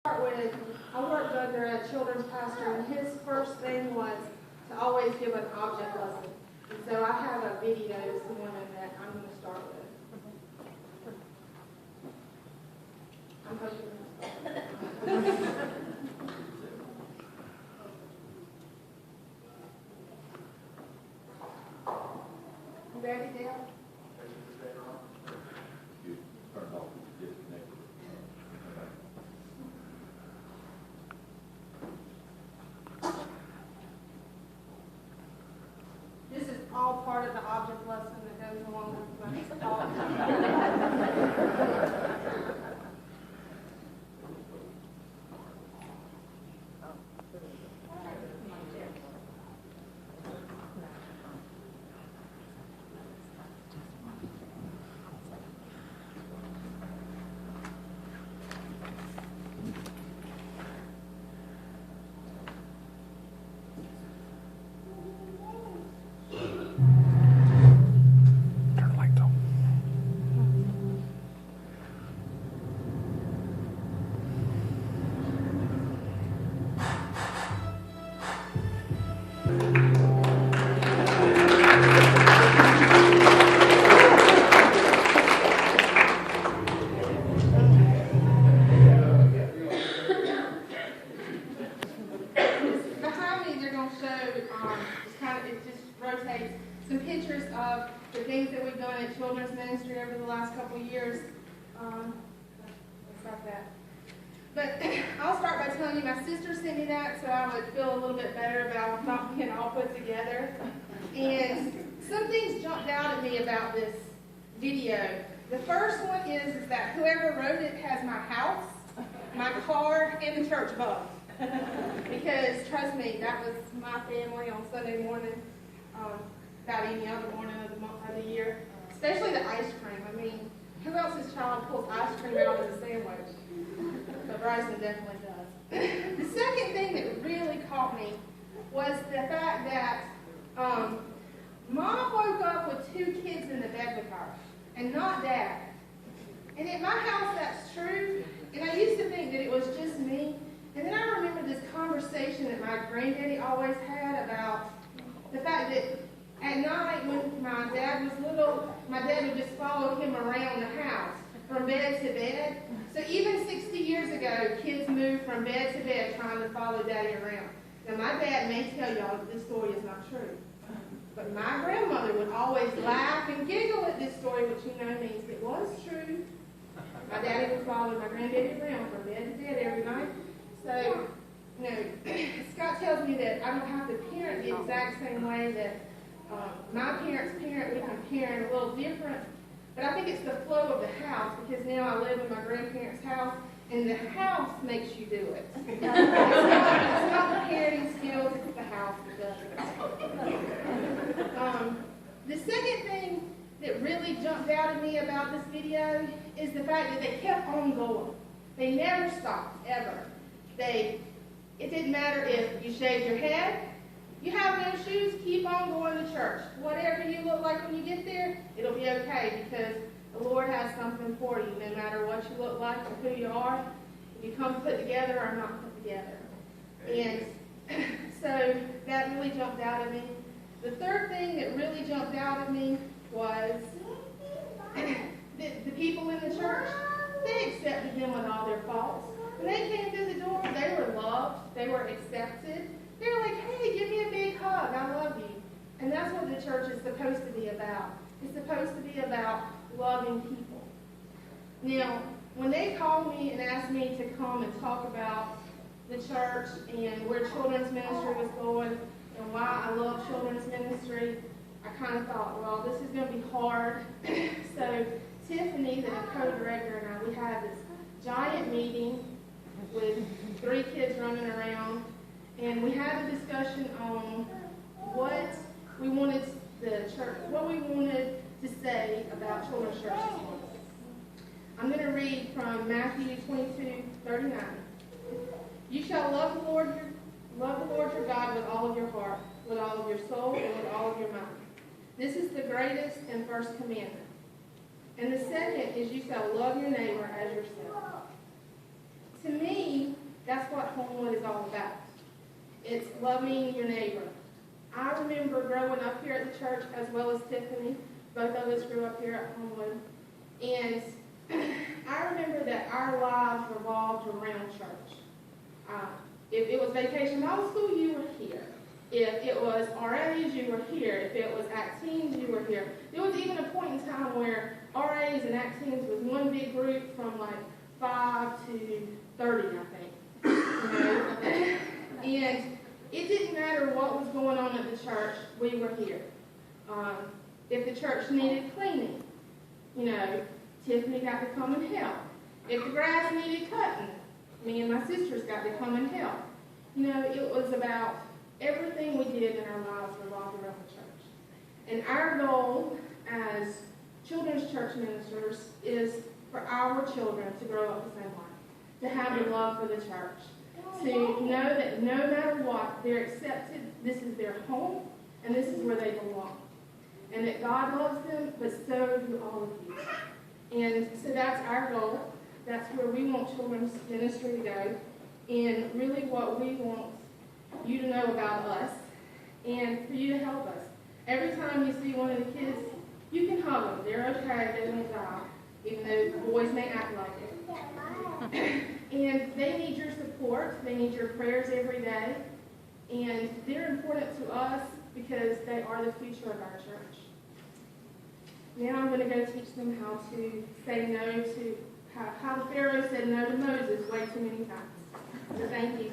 With, I worked under a children's pastor, and his first thing was to always give an object lesson. And so I have a video this morning that I'm going to start with. I'm hoping to start. You ready, Dale? You turned off, disconnected. This is all part of the object lesson that goes along with my talk. Turn the lights on. Behind me, they're going to show, it just rotates some pictures of the things that we've done at children's ministry over the last couple of years. Let's stop that. But I'll start by telling you, my sister sent me that so I would feel a little bit better about not being all put together. And some things jumped out at me about this video. The first one is that whoever wrote it has my house, my car, and the church bus. Because, trust me, that was my family on Sunday morning, about any other morning of the month of the year. Especially the ice cream. I mean, who else's child pulls ice cream out as a sandwich? But Bryson definitely does. The second thing that really caught me was the fact that Mom woke up with 2 kids in the bed with her, and not Dad. And at my house, that's true. And I used to think that it was just me. And then I remember this conversation that my granddaddy always had about the fact that at night when my dad was little, my dad would just follow him around the house from bed to bed. So even 60 years ago, kids moved from bed to bed trying to follow Daddy around. Now my dad may tell y'all that this story is not true. But my grandmother would always laugh and giggle at this story, which you know means it was true. My daddy would follow my granddaddy around from bed to bed every night. So, you know, Scott tells me that I don't have to parent the exact same way that my parents parent. We can parent a little different. But I think it's the flow of the house, because now I live in my grandparents' house, and the house makes you do it. It's not the parenting skills, it's the house that does it. The second thing that really jumped out at me about this video is the fact that they kept on going. They never stopped, ever. It didn't matter if you shaved your head, you have no shoes, keep on going to church. Whatever you look like when you get there, it'll be okay, because the Lord has something for you, no matter what you look like or who you are. If you come put together or not put together. And so that really jumped out at me. The third thing that really jumped out at me was the people in the church, they accepted them with all their faults. When they came through the door, they were loved, they were accepted. They were like, hey, give me a big hug, I love you. And that's what the church is supposed to be about. It's supposed to be about loving people. Now, when they called me and asked me to come and talk about the church and where children's ministry was going and why I love children's ministry, I kind of thought, well, this is going to be hard. So Tiffany, the co-director, and I, we had this giant meeting with 3 kids running around, and we had a discussion on what we wanted to say about children's churches. I'm going to read from Matthew 22:39. You shall love the Lord your God with all of your heart, with all of your soul, and with all of your mind. This is the greatest and first commandment. And the second is you shall love your neighbor as yourself. To me, That's what Homewood is all about. It's loving your neighbor. I remember growing up here at the church, as well as Tiffany. Both of us grew up here at Homewood. And I remember that our lives revolved around church. If it was Vacation Bible School, you were here. If it was RAs, you were here. If it was ACT teams, you were here. There was even a point in time where RAs and ACT teams was one big group from like 5 to 30, I think. You know? And it didn't matter what was going on at the church, we were here. If the church needed cleaning, you know, Tiffany got to come and help. If the grass needed cutting, me and my sisters got to come and help. You know, it was about everything we did in our lives revolved around the church. And our goal as children's church ministers is for our children to grow up the same way, to have a love for the church, to know that no matter what, they're accepted, this is their home, and this is where they belong. And that God loves them, but so do all of you. And so that's our goal. That's where we want children's ministry to go. And really what we want you to know about us and for you to help us. Every time you see one of the kids, you can hug them. They're okay. They won't die, even though the boys may act like it. And they need your support. They need your prayers every day. And they're important to us because they are the future of our church. Now I'm going to go teach them how to say no to, how the Pharaoh said no to Moses way too many times. So thank you.